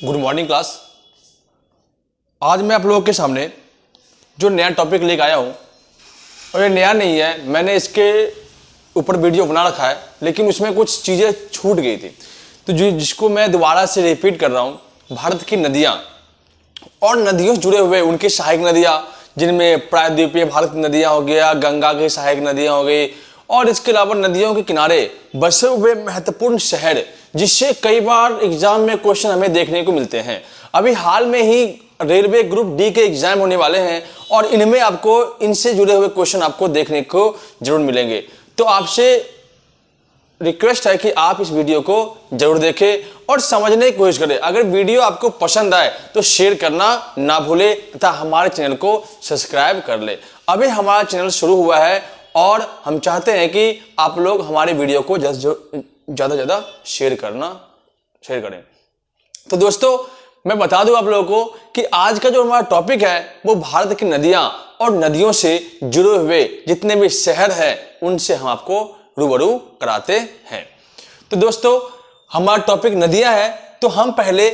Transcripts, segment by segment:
Good morning class. आज मैं आप लोगों के सामने जो नया टॉपिक लेकर आया हूँ, और ये नया नहीं है, मैंने इसके ऊपर वीडियो बना रखा है, लेकिन उसमें कुछ चीज़ें छूट गई थी, तो जिसको मैं दोबारा से रिपीट कर रहा हूँ। भारत की नदियाँ और नदियों से जुड़े हुए उनकी सहायक नदियाँ, जिनमें प्रायद्वीपीय भारत की नदियाँ हो गया, गंगा की सहायक नदियाँ हो गई, और इसके अलावा नदियों के किनारे बसे हुए महत्वपूर्ण शहर, जिससे कई बार एग्जाम में क्वेश्चन हमें देखने को मिलते हैं। अभी हाल में ही रेलवे ग्रुप डी के एग्जाम होने वाले हैं, और इनमें आपको इनसे जुड़े हुए क्वेश्चन आपको देखने को जरूर मिलेंगे। तो आपसे रिक्वेस्ट है कि आप इस वीडियो को जरूर देखें और समझने की कोशिश करें। अगर वीडियो आपको पसंद आए तो शेयर करना ना भूले तथा हमारे चैनल को सब्सक्राइब कर ले। अभी हमारा चैनल शुरू हुआ है और हम चाहते हैं कि आप लोग हमारे वीडियो को ज़्यादा से ज़्यादा शेयर करें। तो दोस्तों, मैं बता दूं आप लोगों को कि आज का जो हमारा टॉपिक है वो भारत की नदियां और नदियों से जुड़े हुए जितने भी शहर हैं उनसे हम आपको रूबरू कराते हैं। तो दोस्तों, हमारा टॉपिक नदियां है, तो हम पहले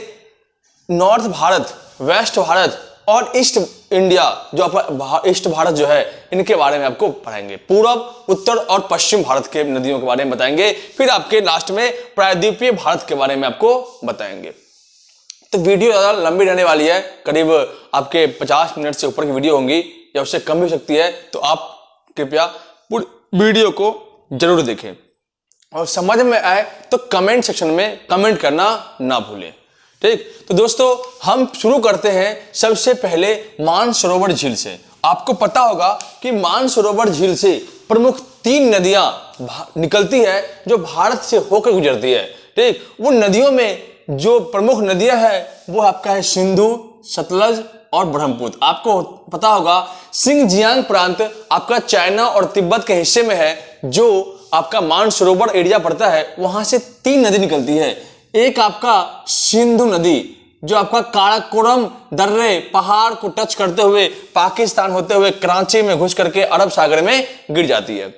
नॉर्थ भारत, वेस्ट भारत और ईस्ट इंडिया जो आपका ईस्ट भारत जो है, इनके बारे में आपको पढ़ाएंगे। पूर्व, उत्तर और पश्चिम भारत के नदियों के बारे में बताएंगे। फिर आपके लास्ट में प्रायद्वीपीय भारत के बारे में आपको बताएंगे। तो वीडियो ज़्यादा लंबी रहने वाली है, करीब आपके 50 मिनट से ऊपर की वीडियो होंगी या उससे कम भी हो सकती है। तो आप कृपया पूरी वीडियो को जरूर देखें और समझ में आए तो कमेंट सेक्शन में कमेंट करना ना भूलें। ठीक, तो दोस्तों हम शुरू करते हैं सबसे पहले मानसरोवर झील से। आपको पता होगा कि मानसरोवर झील से प्रमुख 3 नदियां निकलती है जो भारत से होकर गुजरती है। ठीक, उन नदियों में जो प्रमुख नदियां हैं वो आपका है सिंधु, सतलज और ब्रह्मपुत्र। आपको पता होगा सिंगजियांग प्रांत आपका चाइना और तिब्बत के हिस्से में है, जो आपका मानसरोवर एरिया पड़ता है। वहां से 3 नदी निकलती है। एक आपका सिंधु नदी जो आपका काराकोरम दर्रे पहाड़ को टच करते हुए पाकिस्तान होते हुए कराची में घुस करके अरब सागर में गिर जाती है।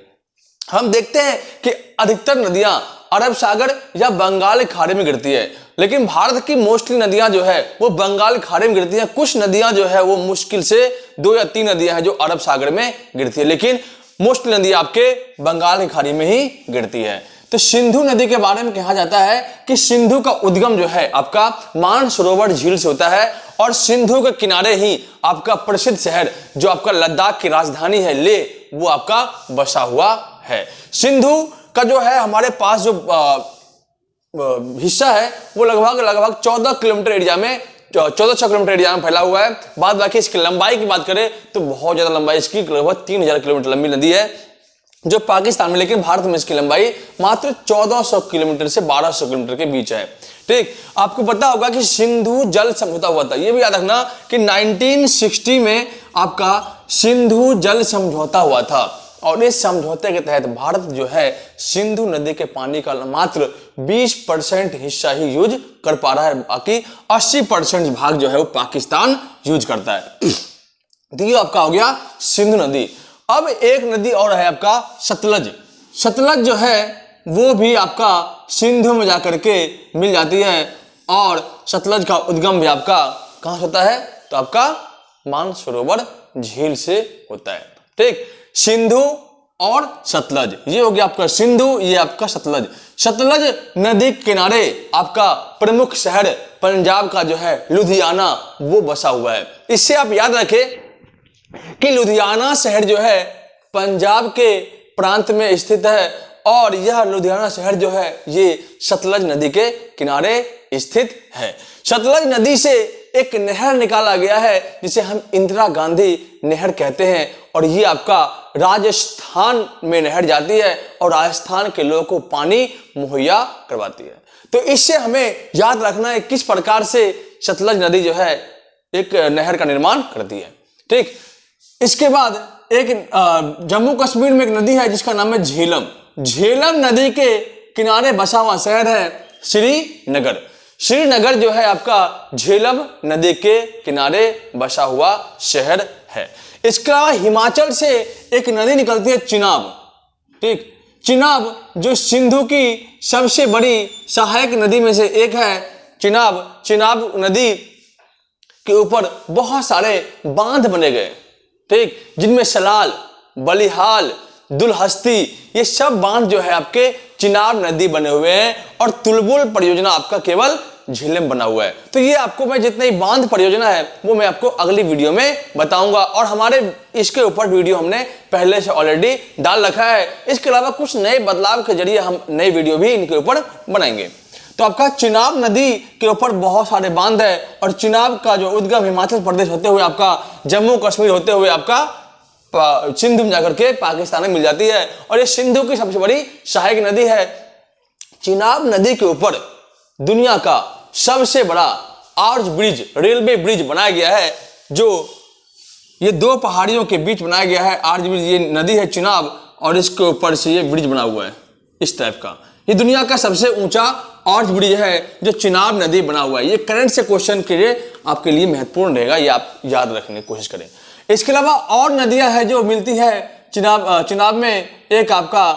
हम देखते हैं कि अधिकतर नदियां अरब सागर या बंगाल खाड़ी में गिरती है, लेकिन भारत की मोस्टली नदियां जो है वो बंगाल खाड़ी में गिरती हैं। कुछ नदियां जो है वो मुश्किल से 2 या 3 नदियां हैं जो अरब सागर में गिरती है, लेकिन मोस्टली नदियां आपके बंगाल की खाड़ी में ही गिरती है। तो सिंधु नदी के बारे में कहा जाता है कि सिंधु का उद्गम जो है आपका मानसरोवर झील से होता है, और सिंधु के किनारे ही आपका प्रसिद्ध शहर जो आपका लद्दाख की राजधानी है ले, वो आपका बसा हुआ है। सिंधु का जो है हमारे पास जो हिस्सा है वो लगभग 14 किलोमीटर एरिया में 1400 किलोमीटर एरिया में फैला हुआ है। बाद बाकी इसकी लंबाई की बात करें तो बहुत ज्यादा लंबाई इसकी, लगभग 3000 किलोमीटर लंबी नदी है जो पाकिस्तान में, लेकिन भारत में इसकी लंबाई मात्र 1400 किलोमीटर से 1200 किलोमीटर के बीच है। ठीक, आपको पता होगा कि सिंधु जल समझौता हुआ था। ये भी याद रखना कि 1960 में आपका सिंधु जल समझौता हुआ था, और इस समझौते के तहत भारत जो है सिंधु नदी के पानी का मात्र 20% हिस्सा ही यूज कर पा रहा है, बाकी 80% भाग जो है वो पाकिस्तान यूज करता है। तो ये आपका हो गया सिंधु नदी। अब एक नदी और है आपका सतलज। सतलज जो है वो भी आपका सिंधु में जाकर के मिल जाती है, और सतलज का उद्गम भी आपका कहां से होता है, तो आपका मानसरोवर झील से होता है। ठीक, सिंधु और सतलज, ये हो गया आपका सिंधु, ये आपका सतलज। सतलज नदी के किनारे आपका प्रमुख शहर पंजाब का जो है लुधियाना वो बसा हुआ है। इससे आप याद रखें कि लुधियाना शहर जो है पंजाब के प्रांत में स्थित है, और यह लुधियाना शहर जो है ये सतलज नदी के किनारे स्थित है। सतलज नदी से एक नहर निकाला गया है जिसे हम इंदिरा गांधी नहर कहते हैं, और ये आपका राजस्थान में नहर जाती है और राजस्थान के लोगों को पानी मुहैया करवाती है। तो इससे हमें याद रखना है किस प्रकार से सतलज नदी जो है एक नहर का निर्माण करती है। ठीक, इसके बाद एक जम्मू कश्मीर में एक नदी है जिसका नाम है झेलम। झेलम नदी के किनारे बसा हुआ शहर है श्रीनगर। श्रीनगर जो है आपका झेलम नदी के किनारे बसा हुआ शहर है। इसके अलावा हिमाचल से एक नदी निकलती है चिनाब। ठीक, चिनाब जो सिंधु की सबसे बड़ी सहायक नदी में से एक है, चिनाब नदी के ऊपर बहुत सारे बांध बने गए, ठीक, जिनमें सलाल, बलिहाल, दुलहस्ती, ये सब बांध जो है आपके चिनाब नदी बने हुए हैं, और तुलबुल परियोजना आपका केवल झेलम बना हुआ है। तो ये आपको मैं जितनी बांध परियोजना है वो मैं आपको अगली वीडियो में बताऊंगा, और हमारे इसके ऊपर वीडियो हमने पहले से ऑलरेडी डाल रखा है। इसके अलावा कुछ नए बदलाव के जरिए हम नई वीडियो भी इनके ऊपर बनाएंगे। तो आपका चिनाब नदी के ऊपर बहुत सारे बांध है, और चिनाब का जो उद्गम हिमाचल प्रदेश होते हुए आपका जम्मू कश्मीर होते हुए आपका सिंधु में जाकर के पाकिस्तान में मिल जाती है, और ये सिंधु की सबसे बड़ी सहायक नदी है। चिनाब नदी के ऊपर दुनिया का सबसे बड़ा आर्च ब्रिज, रेलवे ब्रिज बनाया गया है, जो ये दो पहाड़ियों के बीच बनाया गया है आर्च ब्रिज। ये नदी है चिनाब, और इसके ऊपर से ये ब्रिज बना हुआ है इस टाइप का। ये दुनिया का सबसे ऊंचा आर्च ब्रिज है जो चिनाब नदी बना हुआ है। ये करंट से क्वेश्चन के लिए आपके लिए महत्वपूर्ण रहेगा, ये आप याद रखने की कोशिश करें। इसके अलावा और नदियां हैं जो मिलती है चिनाब में, एक आपका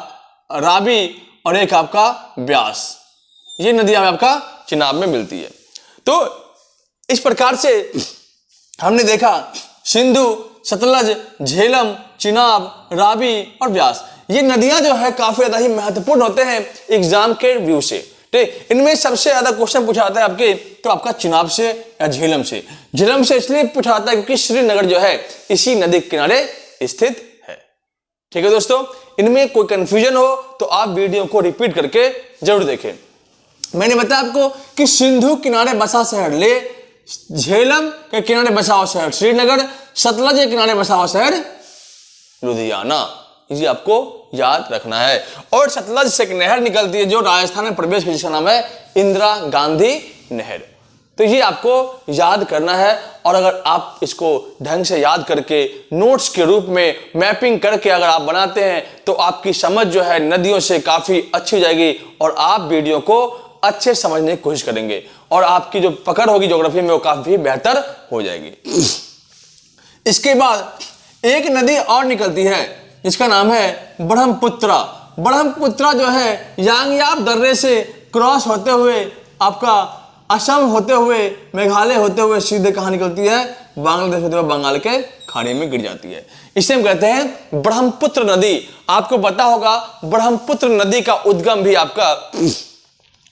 रावी और एक आपका ब्यास। ये नदियां आपका चिनाब में मिलती है। तो इस प्रकार से हमने देखा सिंधु, सतलज, झेलम, चिनाब, रावी और ब्यास, ये नदियां जो है काफी ज्यादा ही महत्वपूर्ण होते हैं एग्जाम के व्यू से। ठीक, इनमें सबसे ज्यादा क्वेश्चन पूछा जाता है आपके, तो आपका चिनाब से या झेलम से। झेलम से इसलिए पूछा जाता है क्योंकि श्रीनगर जो है इसी नदी के किनारे स्थित है। ठीक है दोस्तों, इनमें कोई कंफ्यूजन हो तो आप वीडियो को रिपीट करके जरूर देखें। मैंने बताया आपको कि सिंधु किनारे बसा शहर ले, झेलम के किनारे बसा हुआ शहर श्रीनगर, सतलज के किनारे बसा हुआ शहर लुधियाना। इसे आपको याद रखना है। और सतलज से एक नहर निकलती है जो राजस्थान में प्रवेश की, जिसका नाम है इंदिरा गांधी नहर। तो ये आपको याद करना है, और अगर आप इसको ढंग से याद करके नोट्स के रूप में मैपिंग करके अगर आप बनाते हैं तो आपकी समझ जो है नदियों से काफी अच्छी हो जाएगी, और आप वीडियो को अच्छे समझने की कोशिश करेंगे, और आपकी जो पकड़ होगी ज्योग्राफी में वो काफी बेहतर हो जाएगी। इसके बाद एक नदी और निकलती है जिसका नाम है ब्रह्मपुत्रा। ब्रह्मपुत्रा जो है यांगयाप दर्रे से क्रॉस होते हुए आपका असम होते हुए, मेघालय होते हुए सीधे कहाँ निकलती है, बांग्लादेश होते हुए बंगाल के खाड़ी में गिर जाती है। इसे हम कहते हैं ब्रह्मपुत्र नदी। आपको पता होगा ब्रह्मपुत्र नदी का उद्गम भी आपका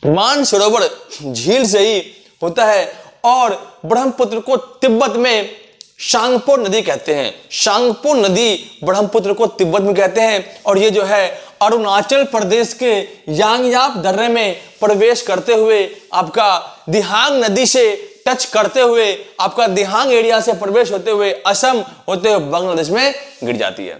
मानसरोवर झील से ही होता है, और ब्रह्मपुत्र को तिब्बत में शांगपो नदी कहते हैं। शांगपो नदी ब्रह्मपुत्र को तिब्बत में कहते हैं, और ये जो है अरुणाचल प्रदेश के यांगयाप दर्रे में प्रवेश करते हुए आपका दिहांग नदी से टच करते हुए आपका दिहांग एरिया से प्रवेश होते हुए असम होते हुए बांग्लादेश में गिर जाती है।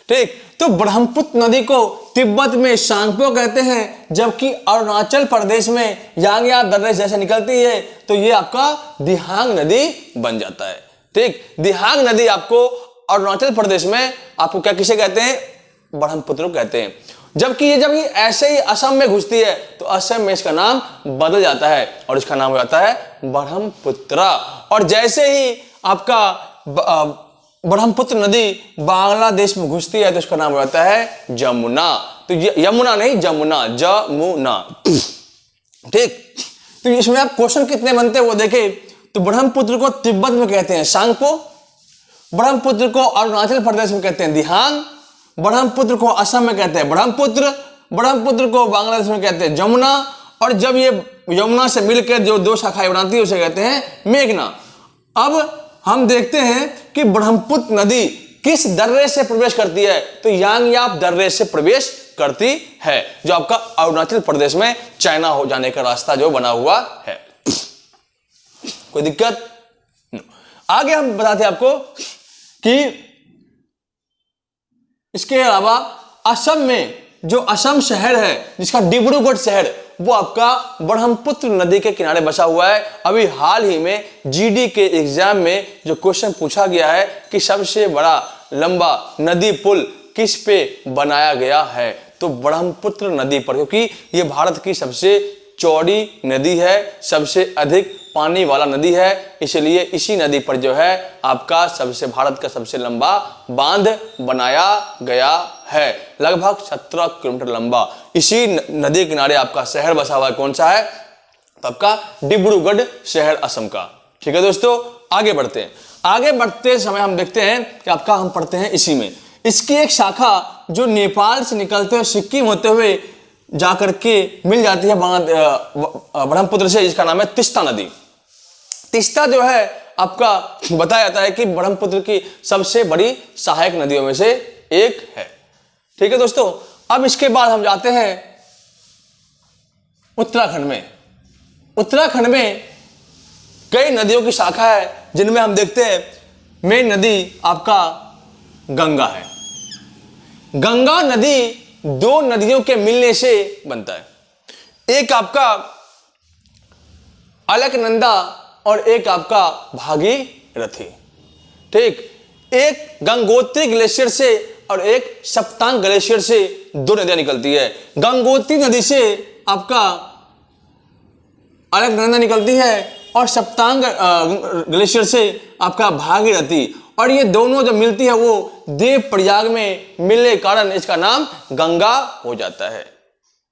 ठीक, तो ब्रह्मपुत्र नदी को तिब्बत में शांगपो कहते हैं, जबकि अरुणाचल प्रदेश में यांगयाप दर्रे जैसे निकलती है तो ये आपका दिहांग नदी बन जाता है। ठीक, दिहांग नदी आपको अरुणाचल प्रदेश में आपको क्या किसे कहते हैं, ब्रह्मपुत्र कहते हैं। जबकि ये जब ये ऐसे ही असम में घुसती है तो असम में इसका नाम बदल जाता है और इसका नाम हो जाता है ब्रह्मपुत्रा। और जैसे ही आपका ब्रह्मपुत्र नदी बांग्लादेश में घुसती है तो इसका नाम हो जाता है जमुना। तो यमुना नहीं, जमुना, जमुना। ठीक, तो इसमें आप क्वेश्चन कितने बनते हैं वो देखें। तो ब्रह्मपुत्र को तिब्बत में कहते हैं शांगपो, ब्रह्मपुत्र को अरुणाचल प्रदेश में कहते हैं दिहांग, ब्रह्मपुत्र को असम में कहते हैं ब्रह्मपुत्र, ब्रह्मपुत्र को बांग्लादेश में कहते हैं जमुना, और जब ये यमुना से मिलकर जो दो शाखाएं बनाती है उसे कहते हैं मेघना। अब हम देखते हैं कि ब्रह्मपुत्र नदी किस दर्रे से प्रवेश करती है, तो यांगयाप दर्रे से प्रवेश करती है, जो आपका अरुणाचल प्रदेश में चाइना हो जाने का रास्ता जो बना हुआ है। कोई दिक्कत? आगे हम बताते हैं आपको कि इसके अलावा असम में जो असम शहर है जिसका डिब्रूगढ़ शहर, वो आपका ब्रह्मपुत्र नदी के किनारे बसा हुआ है। अभी हाल ही में जीडी के एग्जाम में जो क्वेश्चन पूछा गया है कि सबसे बड़ा लंबा नदी पुल किस पे बनाया गया है, तो ब्रह्मपुत्र नदी पर, क्योंकि ये भारत की सबसे चौड़ी नदी है, सबसे अधिक पानी वाला नदी है, इसलिए इसी नदी पर जो है आपका सबसे भारत का सबसे लंबा बांध बनाया गया है, लगभग 17 किलोमीटर लंबा। इसी नदी किनारे आपका शहर बसा हुआ है, कौन सा है, तो आपका डिब्रूगढ़ शहर असम का। ठीक है दोस्तों, आगे बढ़ते हैं। आगे बढ़ते समय हम देखते हैं कि आपका हम पढ़ते हैं इसी में, इसकी एक शाखा जो नेपाल से निकलते हुए सिक्किम होते हुए जाकर के मिल जाती है ब्रह्मपुत्र से, इसका नाम है तीस्ता नदी। तीस्ता जो है आपका बताया जाता है कि ब्रह्मपुत्र की सबसे बड़ी सहायक नदियों में से एक है। ठीक है दोस्तों, अब इसके बाद हम जाते हैं उत्तराखंड में। उत्तराखंड में कई नदियों की शाखा है जिनमें हम देखते हैं मेन नदी आपका गंगा है। गंगा नदी दो नदियों के मिलने से बनता है, एक आपका अलकनंदा और एक आपका भागीरथी। ठीक, एक गंगोत्री ग्लेशियर से और एक सप्तांग ग्लेशियर से दो नदियां निकलती है। गंगोत्री नदी से आपका अलकनंदा निकलती है और सप्तांग ग्लेशियर से आपका भागीरथी, और ये दोनों जब मिलती है वो देव प्रयाग में मिलने के कारण इसका नाम गंगा हो जाता है।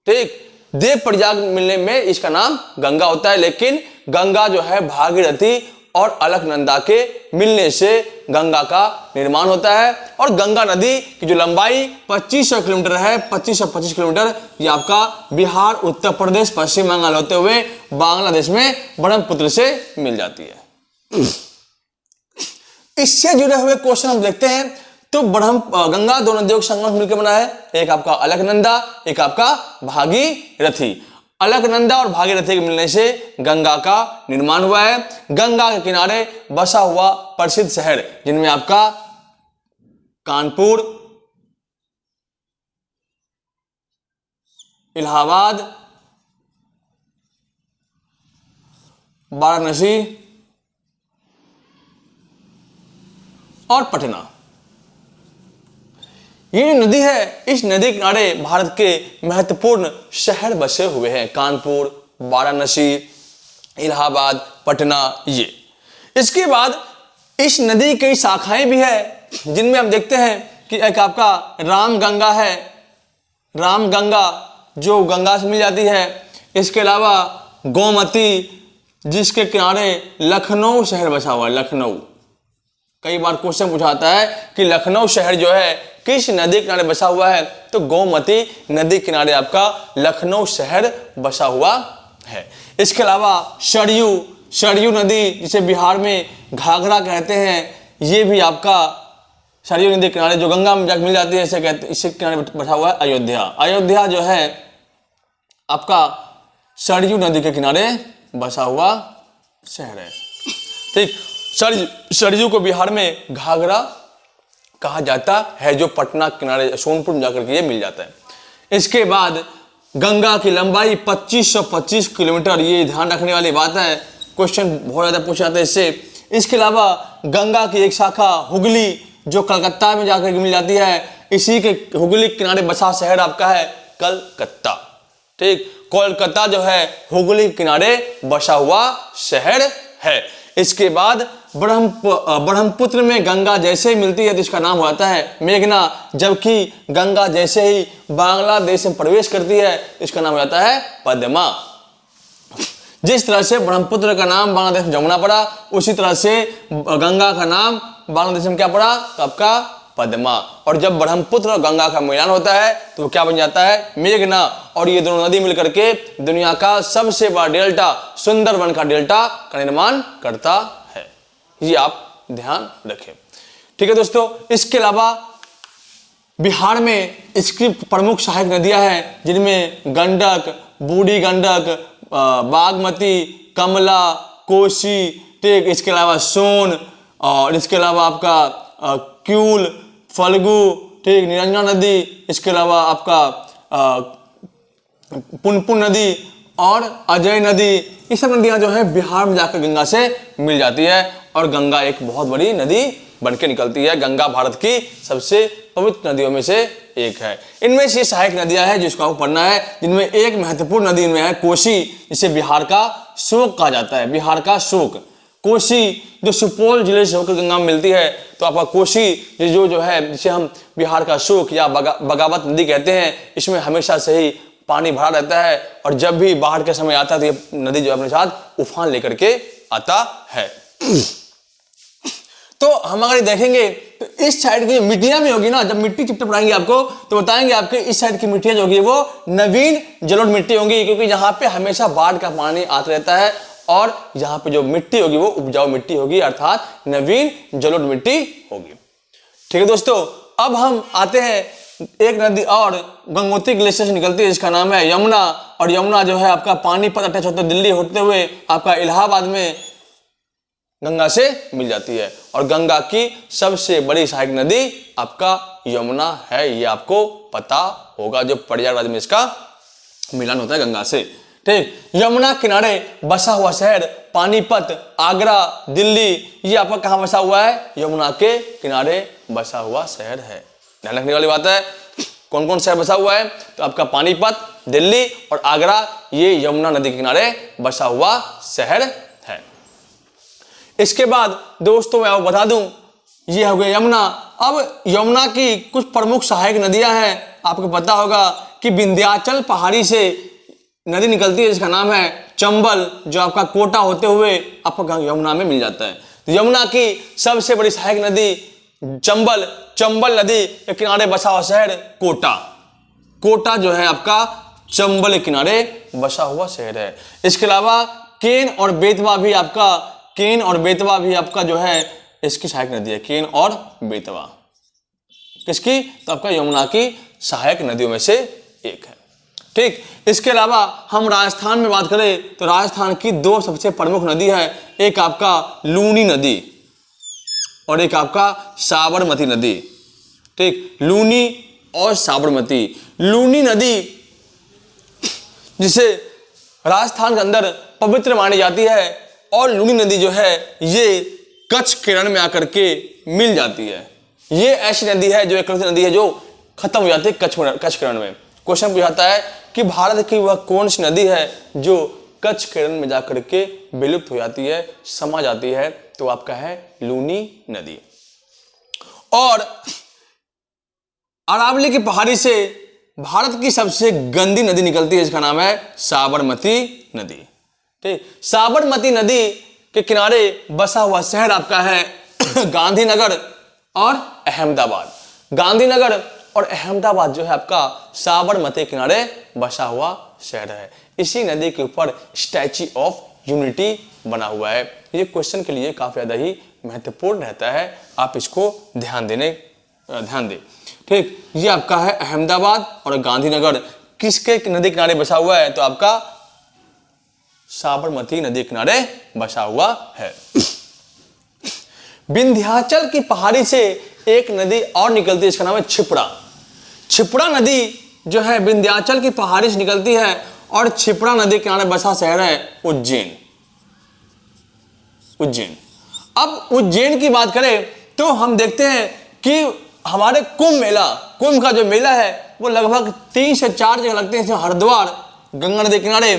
ठीक, देव प्रयाग मिलने में इसका नाम गंगा होता है, लेकिन गंगा जो है भागीरथी और अलकनंदा के मिलने से गंगा का निर्माण होता है। और गंगा नदी की जो लंबाई 2500 किलोमीटर है, 2525 किलोमीटर, ये आपका बिहार, उत्तर प्रदेश, पश्चिम बंगाल होते हुए बांग्लादेश में ब्रह्मपुत्र से मिल जाती है। इससे जुड़े हुए क्वेश्चन हम देखते हैं। तो गंगा दो नदियों का संगम मिलकर बना है, एक आपका अलकनंदा, एक आपका भागीरथी। अलकनंदा और भागीरथी के मिलने से गंगा का निर्माण हुआ है। गंगा के किनारे बसा हुआ प्रसिद्ध शहर जिनमें आपका कानपुर, इलाहाबाद, वाराणसी और पटना, ये जो नदी है, इस नदी किनारे भारत के महत्वपूर्ण शहर बसे हुए हैं, कानपुर, वाराणसी, इलाहाबाद, पटना। ये इसके बाद इस नदी की शाखाएं भी है जिनमें हम देखते हैं कि एक आपका रामगंगा है, रामगंगा जो गंगा से मिल जाती है। इसके अलावा गोमती, जिसके किनारे लखनऊ शहर बसा हुआ है। लखनऊ, कई बार क्वेश्चन पूछाता है कि लखनऊ शहर जो है किस नदी किनारे बसा हुआ है, तो गोमती नदी किनारे आपका लखनऊ शहर बसा हुआ है। इसके अलावा सरयू, सरयू नदी जिसे बिहार में घाघरा कहते हैं, ये भी आपका सरयू नदी किनारे जो गंगा में जाकर मिल जाती है, इसे कहते, इसके किनारे बसा हुआ है अयोध्या। अयोध्या जो है आपका सरयू नदी के किनारे बसा हुआ शहर है। ठीक, सरयू को बिहार में घाघरा कहा जाता है, जो पटना किनारे सोनपुर में जाकर के ये मिल जाता है। इसके बाद गंगा की लंबाई 2525 किलोमीटर, ये ध्यान रखने वाली बात है, क्वेश्चन बहुत ज़्यादा पूछा जाता है इससे। इसके अलावा गंगा की एक शाखा हुगली जो कलकत्ता में जाकर के मिल जाती है, इसी के हुगली किनारे बसा शहर आपका है कलकत्ता। ठीक, कोलकाता जो है हुगली किनारे बसा हुआ शहर है। इसके बाद ब्रह्मपुत्र में गंगा जैसे ही मिलती है तो इसका नाम होता है मेघना, जबकि गंगा जैसे ही बांग्लादेश में प्रवेश करती है तो इसका नाम हो जाता है पद्मा। जिस तरह से ब्रह्मपुत्र का नाम बांग्लादेश में जमुना पड़ा, उसी तरह से गंगा का नाम बांग्लादेश में क्या पड़ा, तो आपका पद्मा। और जब ब्रह्मपुत्र और गंगा का मिलान होता है तो वो क्या बन जाता है, मेघना। और ये दोनों नदी मिलकर के दुनिया का सबसे बड़ा डेल्टा, सुंदरबन का डेल्टा का निर्माण करता है। ये आप ध्यान रखें। ठीक है दोस्तों, इसके अलावा बिहार में इसकी प्रमुख सहायक नदियां हैं जिनमें गंडक, बूढ़ी गंडक, बागमती, कमला, कोसी, ठीक, इसके अलावा सोन, और इसके अलावा आपका क्यूल, फल्गु, ठीक, निरंजन नदी, इसके अलावा आपका पुनपुन नदी और अजय नदी, ये सब नदियां जो है बिहार में जाकर गंगा से मिल जाती है और गंगा एक बहुत बड़ी नदी बनके निकलती है। गंगा भारत की सबसे पवित्र नदियों में से एक है। इनमें से सहायक नदियां हैं जिसको आपको पढ़ना है, जिनमें एक महत्वपूर्ण नदी में है कोसी, जिसे बिहार का शोक कहा जाता है। बिहार का शोक, कोसी जो सुपौल जिले से होकर गंगा में मिलती है, तो आपका कोसी जो है जिसे हम बिहार का शोक या बगावत नदी कहते हैं, इसमें हमेशा से ही पानी भरा रहता है और जब भी बाढ़ के समय आता है तो ये नदी जो अपने साथ उफान लेकर के आता है। तो हम अगर देखेंगे तो इस साइड की मिट्टियां भी होगी ना, जब मिट्टी चिपटे पढ़ाएंगे आपको तो बताएंगे आपके इस साइड की मिट्टियां जो होगी वो नवीन जलोढ़ मिट्टी होंगी, क्योंकि यहाँ पे हमेशा बाढ़ का पानी आता रहता है और यहाँ पे जो मिट्टी होगी वो उपजाऊ मिट्टी होगी, अर्थात नवीन जलोढ़ मिट्टी होगी। ठीक है दोस्तों, अब हम आते हैं एक नदी और गंगोत्री ग्लेशियर से निकलती है, जिसका नाम है यमुना। और यमुना जो है आपका पानीपत अटैच होते दिल्ली होते हुए आपका इलाहाबाद में गंगा से मिल जाती है। और गंगा की सबसे बड़ी सहायक नदी आपका यमुना है, ये आपको पता होगा, जो प्रयागराज में इसका मिलन होता है गंगा से। ठीक, यमुना किनारे बसा हुआ शहर पानीपत, आगरा, दिल्ली, ये आपका कहाँ बसा हुआ है? यमुना के किनारे बसा हुआ शहर है। ध्यान रखने वाली बात है, कौन कौन शहर बसा हुआ है? तो आपका पानीपत, दिल्ली और आगरा, ये यमुना नदी के किनारे बसा हुआ शहर है। इसके बाद दोस्तों मैं आपको बता दूं, ये हो गया यमुना। अब यमुना की कुछ प्रमुख सहायक नदियां हैं। आपको पता होगा कि विंध्याचल पहाड़ी से नदी निकलती है, जिसका नाम है चंबल, जो आपका कोटा होते हुए आपका यमुना में मिल जाता है। तो यमुना की सबसे बड़ी सहायक नदी चंबल, चंबल नदी के किनारे बसा हुआ शहर कोटा। कोटा जो है आपका चंबल के किनारे बसा हुआ शहर है। इसके अलावा केन और बेतवा भी आपका, केन और बेतवा भी आपका जो है इसकी सहायक नदी है। केन और बेतवा किसकी? तो आपका यमुना की सहायक नदियों में से एक है। ठीक, इसके अलावा हम राजस्थान में बात करें तो राजस्थान की दो सबसे प्रमुख नदी है, एक आपका लूनी नदी और एक आपका साबरमती नदी। ठीक, लूनी और साबरमती। लूनी नदी जिसे राजस्थान के अंदर पवित्र मानी जाती है, और लूनी नदी जो है ये कच्छ किरण में आकर के मिल जाती है। ये ऐसी नदी है जो एक नदी है जो खत्म हो जाती है कच्छ किरण में। क्वेश्चन पूछाता है कि भारत की वह कौन सी नदी है जो कच्छ किरण में जाकर के विलुप्त हो जाती है, समा जाती है? तो आपका है लूनी नदी। और अरावली की पहाड़ी से भारत की सबसे गंदी नदी निकलती है, जिसका नाम है साबरमती नदी। ठीक, साबरमती नदी के किनारे बसा हुआ शहर आपका है गांधीनगर और अहमदाबाद। गांधीनगर और अहमदाबाद जो है आपका साबरमती किनारे बसा हुआ शहर है। इसी नदी के ऊपर स्टैच्यू ऑफ यूनिटी बना हुआ है। ये क्वेश्चन के लिए काफी ज्यादा ही महत्वपूर्ण रहता है, आप इसको ध्यान दें। ठीक, ये आपका है अहमदाबाद और गांधीनगर किसके नदी किनारे बसा हुआ है? तो आपका साबरमती नदी किनारे बसा हुआ है। विंध्याचल की पहाड़ी से एक नदी और निकलती है, इसका नाम है छिपड़ा। छिपड़ा नदी जो है विंध्याचल की पहाड़ी से निकलती है और छिपड़ा नदी के किनारे बसा शहर है उज्जैन। उज्जैन। अब उज्जैन की बात करें तो हम देखते हैं कि हमारे कुंभ का जो मेला है वो लगभग 3 से 4 जगह लगते हैं, जैसे हरिद्वार गंगा नदी किनारे,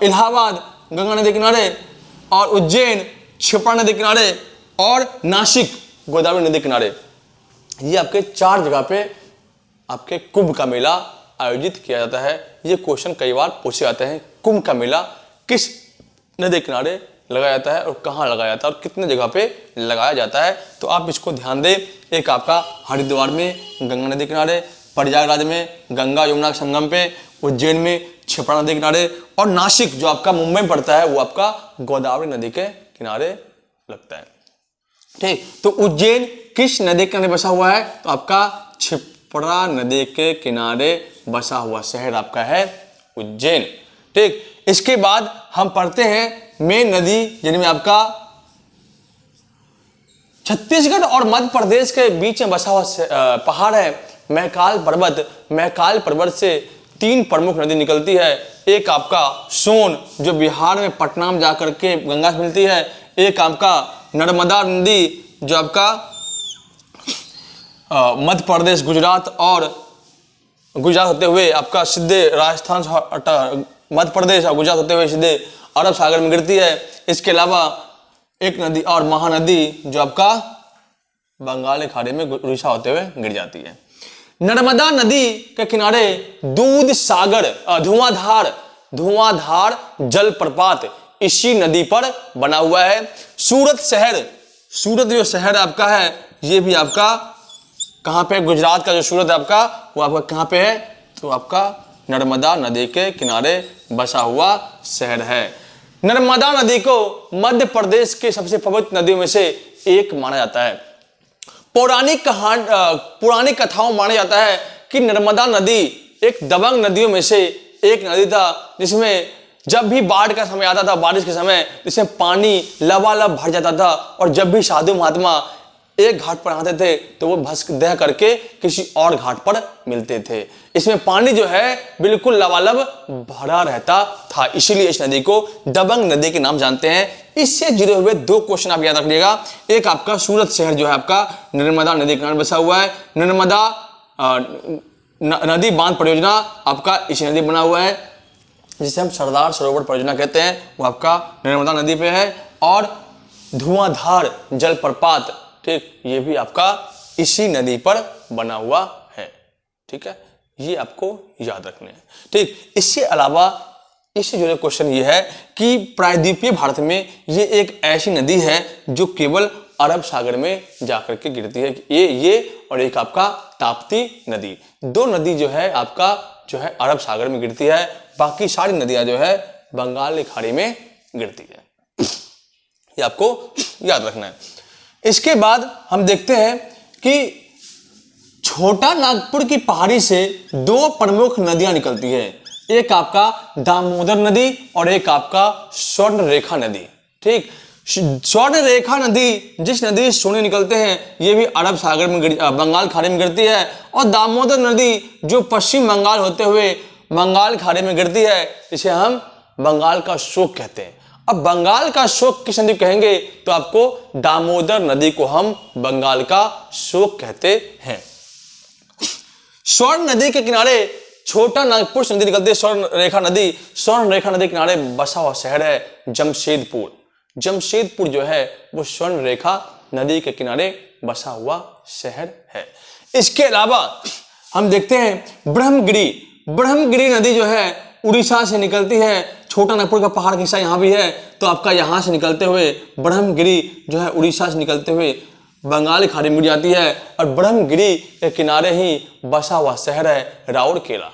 इलाहाबाद गंगा नदी किनारे, और उज्जैन छिपड़ा नदी किनारे, और नासिक गोदावरी नदी किनारे। ये आपके 4 जगह पे आपके कुंभ का मेला आयोजित किया जाता है। ये क्वेश्चन कई बार पूछे जाते हैं, कुंभ का मेला किस नदी किनारे लगाया जाता है और कहाँ लगाया जाता है और कितने जगह पे लगाया जाता है? तो आप इसको ध्यान दें। एक आपका हरिद्वार में गंगा नदी किनारे, प्रयागराज में गंगा यमुना संगम पे, उज्जैन में छिपड़ा नदी किनारे, और नासिक जो आपका मुंबई में पड़ता है वो आपका गोदावरी नदी के किनारे लगता है। ठीक, तो उज्जैन किस नदी के किनारे बसा हुआ है? तो आपका छिपड़ा नदी के किनारे बसा हुआ शहर आपका है उज्जैन। ठीक, इसके बाद हम पढ़ते हैं मेन नदी, जिनमें आपका छत्तीसगढ़ और मध्य प्रदेश के बीच में बसा हुआ पहाड़ है महाकाल पर्वत। महाकाल पर्वत से 3 प्रमुख नदी निकलती है। एक आपका सोन जो बिहार में पटना में जाकर के गंगा से मिलती है, एक आपका नर्मदा नदी जो आपका मध्य प्रदेश गुजरात होते हुए आपका सीधे राजस्थान मध्य प्रदेश और गुजरात होते हुए सीधे अरब सागर में गिरती है। इसके अलावा एक नदी और महानदी जो आपका बंगाल की खाड़ी में उड़ीसा होते हुए गिर जाती है। नर्मदा नदी के किनारे दूध सागर धुआंधार जलप्रपात इसी नदी पर बना हुआ है। सूरत जो शहर आपका है, ये भी आपका कहाँ पे, गुजरात का जो सूरत है आपका, वो आपका कहाँ पे है, तो आपका नर्मदा नदी के किनारे बसा हुआ शहर है। नर्मदा नदी को मध्य प्रदेश के सबसे पवित्र नदियों में से एक माना जाता है। पुरानी कथाओं माना जाता है कि नर्मदा नदी एक दबंग नदियों में से एक नदी था, जिसमें जब भी बाढ़ का समय आता था, बारिश के समय, जिसमें पानी लबालब भर जाता था, और जब भी साधु महात्मा एक घाट पर आते थे तो वो भस्म दह करके किसी और घाट पर मिलते थे। इसमें पानी जो है बिल्कुल लबालब भरा रहता था, इसीलिए इस नदी को दबंग नदी के नाम जानते हैं। इससे जुड़े हुए 2 क्वेश्चन आप याद रखिएगा। एक आपका सूरत शहर जो है आपका नर्मदा नदी के किनारे बसा हुआ है। नर्मदा नदी बांध परियोजना आपका इसी नदी बना हुआ है, जिसे हम सरदार सरोवर परियोजना कहते हैं, वो आपका नर्मदा नदी पे है। और धुआंधार जलप्रपात, ठीक, ये भी आपका इसी नदी पर बना हुआ है। ठीक है, ये आपको याद रखने हैं। ठीक, इससे अलावा इससे जुड़े क्वेश्चन ये है कि प्रायद्वीपीय भारत में ये एक ऐसी नदी है जो केवल अरब सागर में जाकर के गिरती है। ये और एक आपका ताप्ती नदी, 2 नदी जो है आपका जो है अरब सागर में गिरती है, बाकी सारी नदियां जो है बंगाल की खाड़ी में गिरती है। ये आपको याद रखना है। इसके बाद हम देखते हैं कि छोटा नागपुर की पहाड़ी से 2 प्रमुख नदियां निकलती है। एक आपका दामोदर नदी और एक आपका स्वर्ण रेखा नदी। ठीक, स्वर्ण रेखा नदी, जिस नदी से सोने निकलते हैं, ये भी अरब सागर में बंगाल खाड़ी में गिरती है। और दामोदर नदी जो पश्चिम बंगाल होते हुए बंगाल खाड़ी में गिरती है, इसे हम बंगाल का शोक कहते हैं। अब बंगाल का शोक किस नदी कहेंगे, तो आपको दामोदर नदी को हम बंगाल का शोक कहते हैं। स्वर्ण नदी के किनारे छोटा नागपुर से नदी निकलती है, स्वर्ण रेखा नदी। स्वर्ण रेखा नदी के किनारे बसा हुआ शहर है जमशेदपुर। जमशेदपुर जो है वो स्वर्ण रेखा नदी के किनारे बसा हुआ शहर है। इसके अलावा हम देखते हैं ब्रह्मगिरी नदी जो है उड़ीसा से निकलती है। छोटा नागपुर का पहाड़ का हिस्सा यहाँ भी है, तो आपका यहाँ से निकलते हुए ब्रह्मगिरी जो है उड़ीसा से निकलते हुए बंगाल की खाड़ी में गिर जाती है। और ब्रह्मगिरी के किनारे ही बसा हुआ शहर है राउरकेला।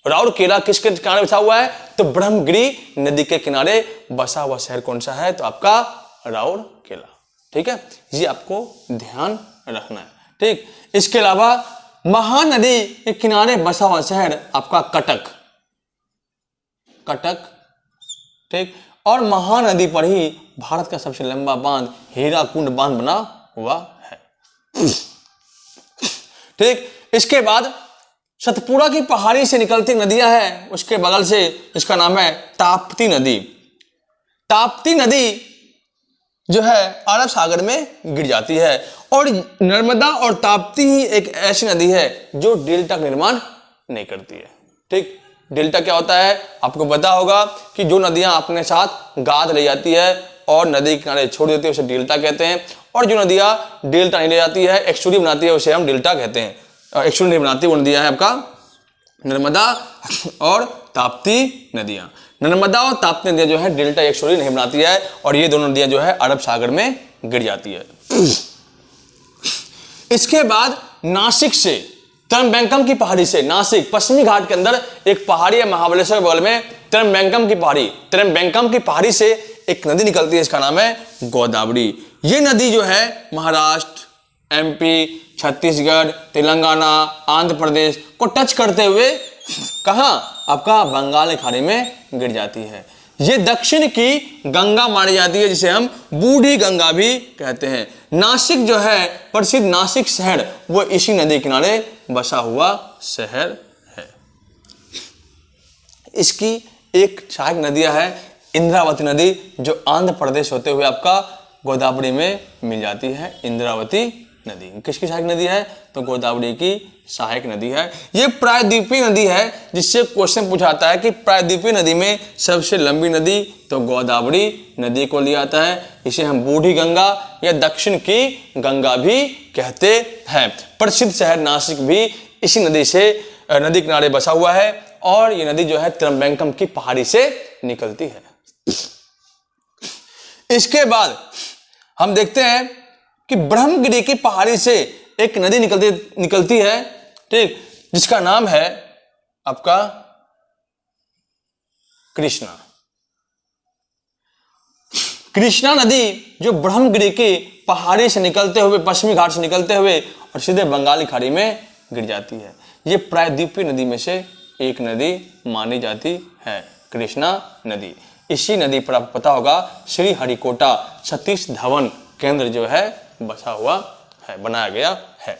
राउरकेला किसके किनारे बसा हुआ है, तो ब्रह्मगिरी नदी के किनारे बसा हुआ शहर कौन सा है, तो आपका राउरकेला। ठीक है, ये आपको ध्यान रखना है। ठीक, इसके अलावा महानदी के किनारे बसा हुआ शहर आपका कटक। ठीक, और महानदी पर ही भारत का सबसे लंबा बांध हीराकुंड बांध बना हुआ है। ठीक, इसके बाद सतपुड़ा की पहाड़ी से निकलती नदियां हैं, उसके बगल से इसका नाम है ताप्ती नदी। ताप्ती नदी जो है अरब सागर में गिर जाती है। और नर्मदा और ताप्ती ही एक ऐसी नदी है जो डेल्टा का निर्माण नहीं करती है। ठीक, डेल्टा क्या होता है, आपको पता होगा कि जो नदियां अपने साथ गाद ले जाती है और नदी के किनारे छोड़ देती है उसे डेल्टा कहते हैं। और जो नदियां डेल्टा नहीं ले जाती है, एक्सटूरी बनाती है, उसे हम डेल्टा कहते हैं। एक्सटूरी नहीं बनाती वो नदियां है आपका नर्मदा और ताप्ती नदियां। नर्मदा और ताप्ती नदियां जो है डेल्टा एक्सटूरी नहीं बनाती है, और ये दोनों नदियां जो है अरब सागर में गिर जाती है। इसके बाद नासिक से त्रिम्बैकम की पहाड़ी से, नासिक पश्चिमी घाट के अंदर एक पहाड़ी है महाबलेश्वर के बगल में, त्रिम्बैकम की पहाड़ी से एक नदी निकलती है, इसका नाम है गोदावरी। ये नदी जो है महाराष्ट्र, एमपी, छत्तीसगढ़, तेलंगाना, आंध्र प्रदेश को टच करते हुए कहां, आपका बंगाल की खाड़ी में गिर जाती है। ये दक्षिण की गंगा मानी जाती है, जिसे हम बूढ़ी गंगा भी कहते हैं। नासिक जो है प्रसिद्ध नासिक शहर, वो इसी नदी किनारे बसा हुआ शहर है। इसकी एक सहायक नदियां है इंद्रावती नदी, जो आंध्र प्रदेश होते हुए आपका गोदावरी में मिल जाती है। इंद्रावती नदी किसकी सहायक नदी है, तो गोदावरी की सहायक नदी है। ये प्रायद्वीपीय नदी है, जिससे क्वेश्चन पूछाता है कि प्रायद्वीपीय नदी में सबसे लंबी नदी, तो गोदावरी नदी को लिया जाता है। इसे हम बूढ़ी गंगा या दक्षिण की गंगा भी कहते हैं। प्रसिद्ध शहर नासिक भी इसी नदी से नदी किनारे बसा हुआ है और ये नदी जो है त्रिम्बकम की पहाड़ी से निकलती है। इसके बाद हम देखते हैं कि ब्रह्मगिरी की पहाड़ी से एक नदी निकलती है, ठीक, जिसका नाम है आपका कृष्णा। कृष्णा नदी जो ब्रह्मगिरी की पहाड़ी से निकलते हुए, पश्चिमी घाट से निकलते हुए और सीधे बंगाली खाड़ी में गिर जाती है। ये प्रायद्वीपीय नदी में से एक नदी मानी जाती है, कृष्णा नदी। इसी नदी पर आपको पता होगा श्री हरिकोटा सतीश धवन केंद्र जो है बसा हुआ है, बनाया गया है,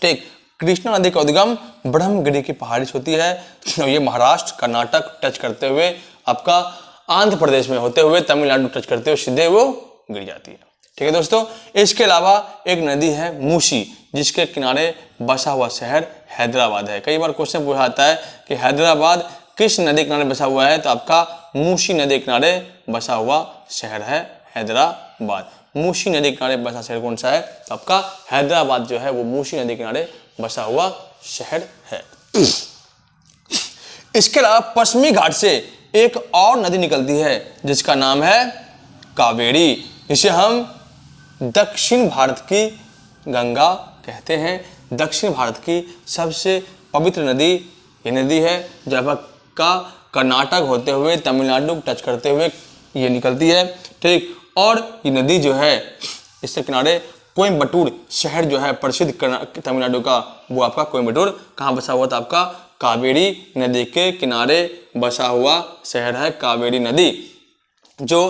ठीक। कृष्णा नदी का उद्गम ब्रह्मगिरी की पहाड़ी से होती है और ये महाराष्ट्र, कर्नाटक टच करते हुए आपका आंध्र प्रदेश में होते हुए तमिलनाडु टच करते हुए सीधे वो गिर जाती है, ठीक है दोस्तों। इसके अलावा एक नदी है मूसी, जिसके किनारे बसा हुआ शहर हैदराबाद है। कई बार क्वेश्चन पूछा जाता है कि हैदराबाद किस नदी किनारे बसा हुआ है, तो आपका मूसी नदी किनारे बसा हुआ शहर है हैदराबाद। मूसी नदी किनारे बसा शहर कौन सा है, तो आपका हैदराबाद जो है वो मूसी नदी किनारे बसा हुआ शहर है। इसके अलावा पश्चिमी घाट से एक और नदी निकलती है जिसका नाम है कावेरी। इसे हम दक्षिण भारत की गंगा कहते हैं। दक्षिण भारत की सबसे पवित्र नदी ये नदी है, जब का कर्नाटक होते हुए तमिलनाडु टच करते हुए ये निकलती है, ठीक। और ये नदी जो है इसके किनारे कोयम्बटूर शहर जो है प्रसिद्ध तमिलनाडु का, वो आपका कोयम्बटूर कहाँ बसा हुआ था, आपका कावेरी नदी के किनारे बसा हुआ शहर है कावेरी नदी, जो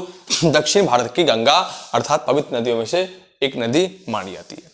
दक्षिण भारत की गंगा अर्थात पवित्र नदियों में से एक नदी मानी जाती है।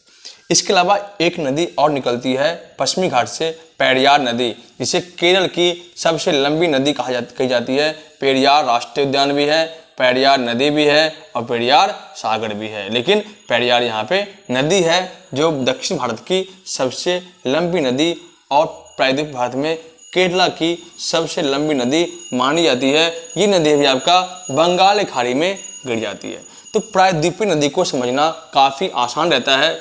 इसके अलावा एक नदी और निकलती है पश्चिमी घाट से, पेरियार नदी, जिसे केरल की सबसे लंबी नदी कही जाती है। पेरियार राष्ट्रीय उद्यान भी है, पेरियार नदी भी है और पेरियार सागर भी है, लेकिन पेरियार यहाँ पे नदी है जो दक्षिण भारत की सबसे लंबी नदी और प्रायद्वीप भारत में केरला की सबसे लंबी नदी मानी जाती है। ये नदी भी आपका बंगाल की खाड़ी में गिर जाती है। तो प्रायद्वीपीय नदी को समझना काफ़ी आसान रहता है।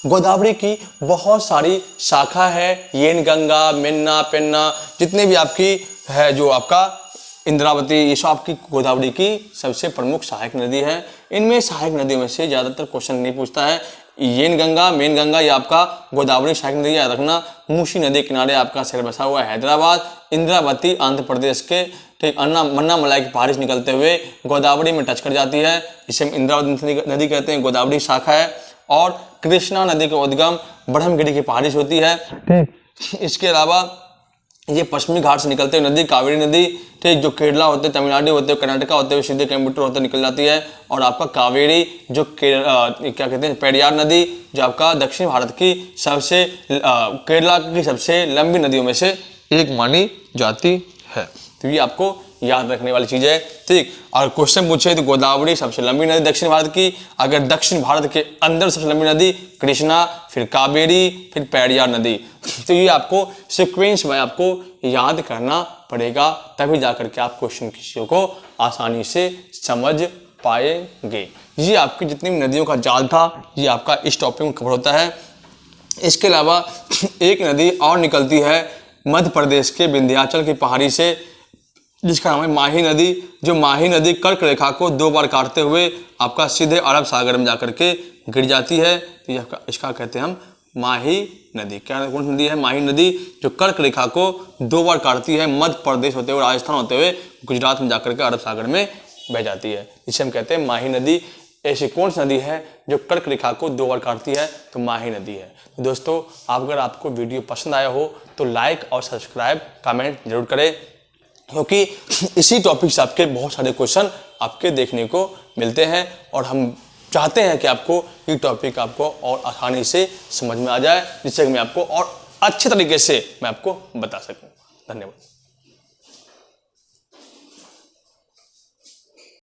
गोदावरी की बहुत सारी शाखा है, येन गंगा, मेन्ना, पेन्ना, जितने भी आपकी है, जो आपका इंद्रावती, ये सब आपकी गोदावरी की सबसे प्रमुख सहायक नदी है। इनमें सहायक नदियों में से ज़्यादातर क्वेश्चन नहीं पूछता है। येन गंगा, मेन गंगा, ये आपका गोदावरी सहायक नदी याद रखना। मूसी नदी किनारे आपका शहर बसा हुआ है हैदराबाद। इंद्रावती आंध्र प्रदेश के, ठीक, मन्नामलाई की पहाड़ी से निकलते हुए गोदावरी में टच कर जाती है, इसे हम इंद्रावती नदी कहते हैं, गोदावरी शाखा है। और कृष्णा नदी का उद्गम ब्रह्मगिरी की पहाड़ी से होती है, ठीक। इसके अलावा ये पश्चिमी घाट से निकलते हुए नदी कावेरी नदी, ठीक, जो केरला होते, तमिलनाडु होते, कर्नाटका होते हुए सीधे कोयम्बटूर होते निकल जाती है। और आपका कावेरी जो क्या कहते हैं पेरियार नदी, जो आपका दक्षिण भारत की सबसे केरला की सबसे लंबी नदियों में से एक मानी जाती है। तो ये आपको याद रखने वाली चीज़ है, ठीक। और क्वेश्चन पूछे तो गोदावरी सबसे लंबी नदी दक्षिण भारत की, अगर दक्षिण भारत के अंदर सबसे लंबी नदी कृष्णा, फिर कावेरी, फिर पेरियार नदी। तो ये आपको सीक्वेंस में आपको याद करना पड़ेगा, तभी जाकर के आप क्वेश्चन किसी को आसानी से समझ पाएंगे। ये आपकी जितनी भी नदियों का जाल था, ये आपका इस टॉपिक में कवर होता है। इसके अलावा एक नदी और निकलती है मध्य प्रदेश के विंध्याचल की पहाड़ी से, जिसका नाम है माही नदी, जो माही नदी कर्क रेखा को 2 बार काटते हुए आपका सीधे अरब सागर में जाकर के गिर जाती है। तो इसका कहते हैं हम माही नदी। क्या कौन सी नदी है? माही नदी, जो कर्क रेखा को 2 बार काटती है, मध्य प्रदेश होते हुए राजस्थान होते हुए गुजरात में जाकर के अरब सागर में बह जाती है, इसे हम कहते हैं माही नदी। ऐसी कौन सी नदी है जो कर्क रेखा को 2 बार काटती है? तो माही नदी है। तो दोस्तों, अगर आपको वीडियो पसंद आया हो तो लाइक और सब्सक्राइब कमेंट जरूर करें, क्योंकि इसी टॉपिक से आपके बहुत सारे क्वेश्चन आपके देखने को मिलते हैं और हम चाहते हैं कि आपको ये टॉपिक आपको और आसानी से समझ में आ जाए, जिससे मैं आपको और अच्छे तरीके से मैं आपको बता सकूं। धन्यवाद।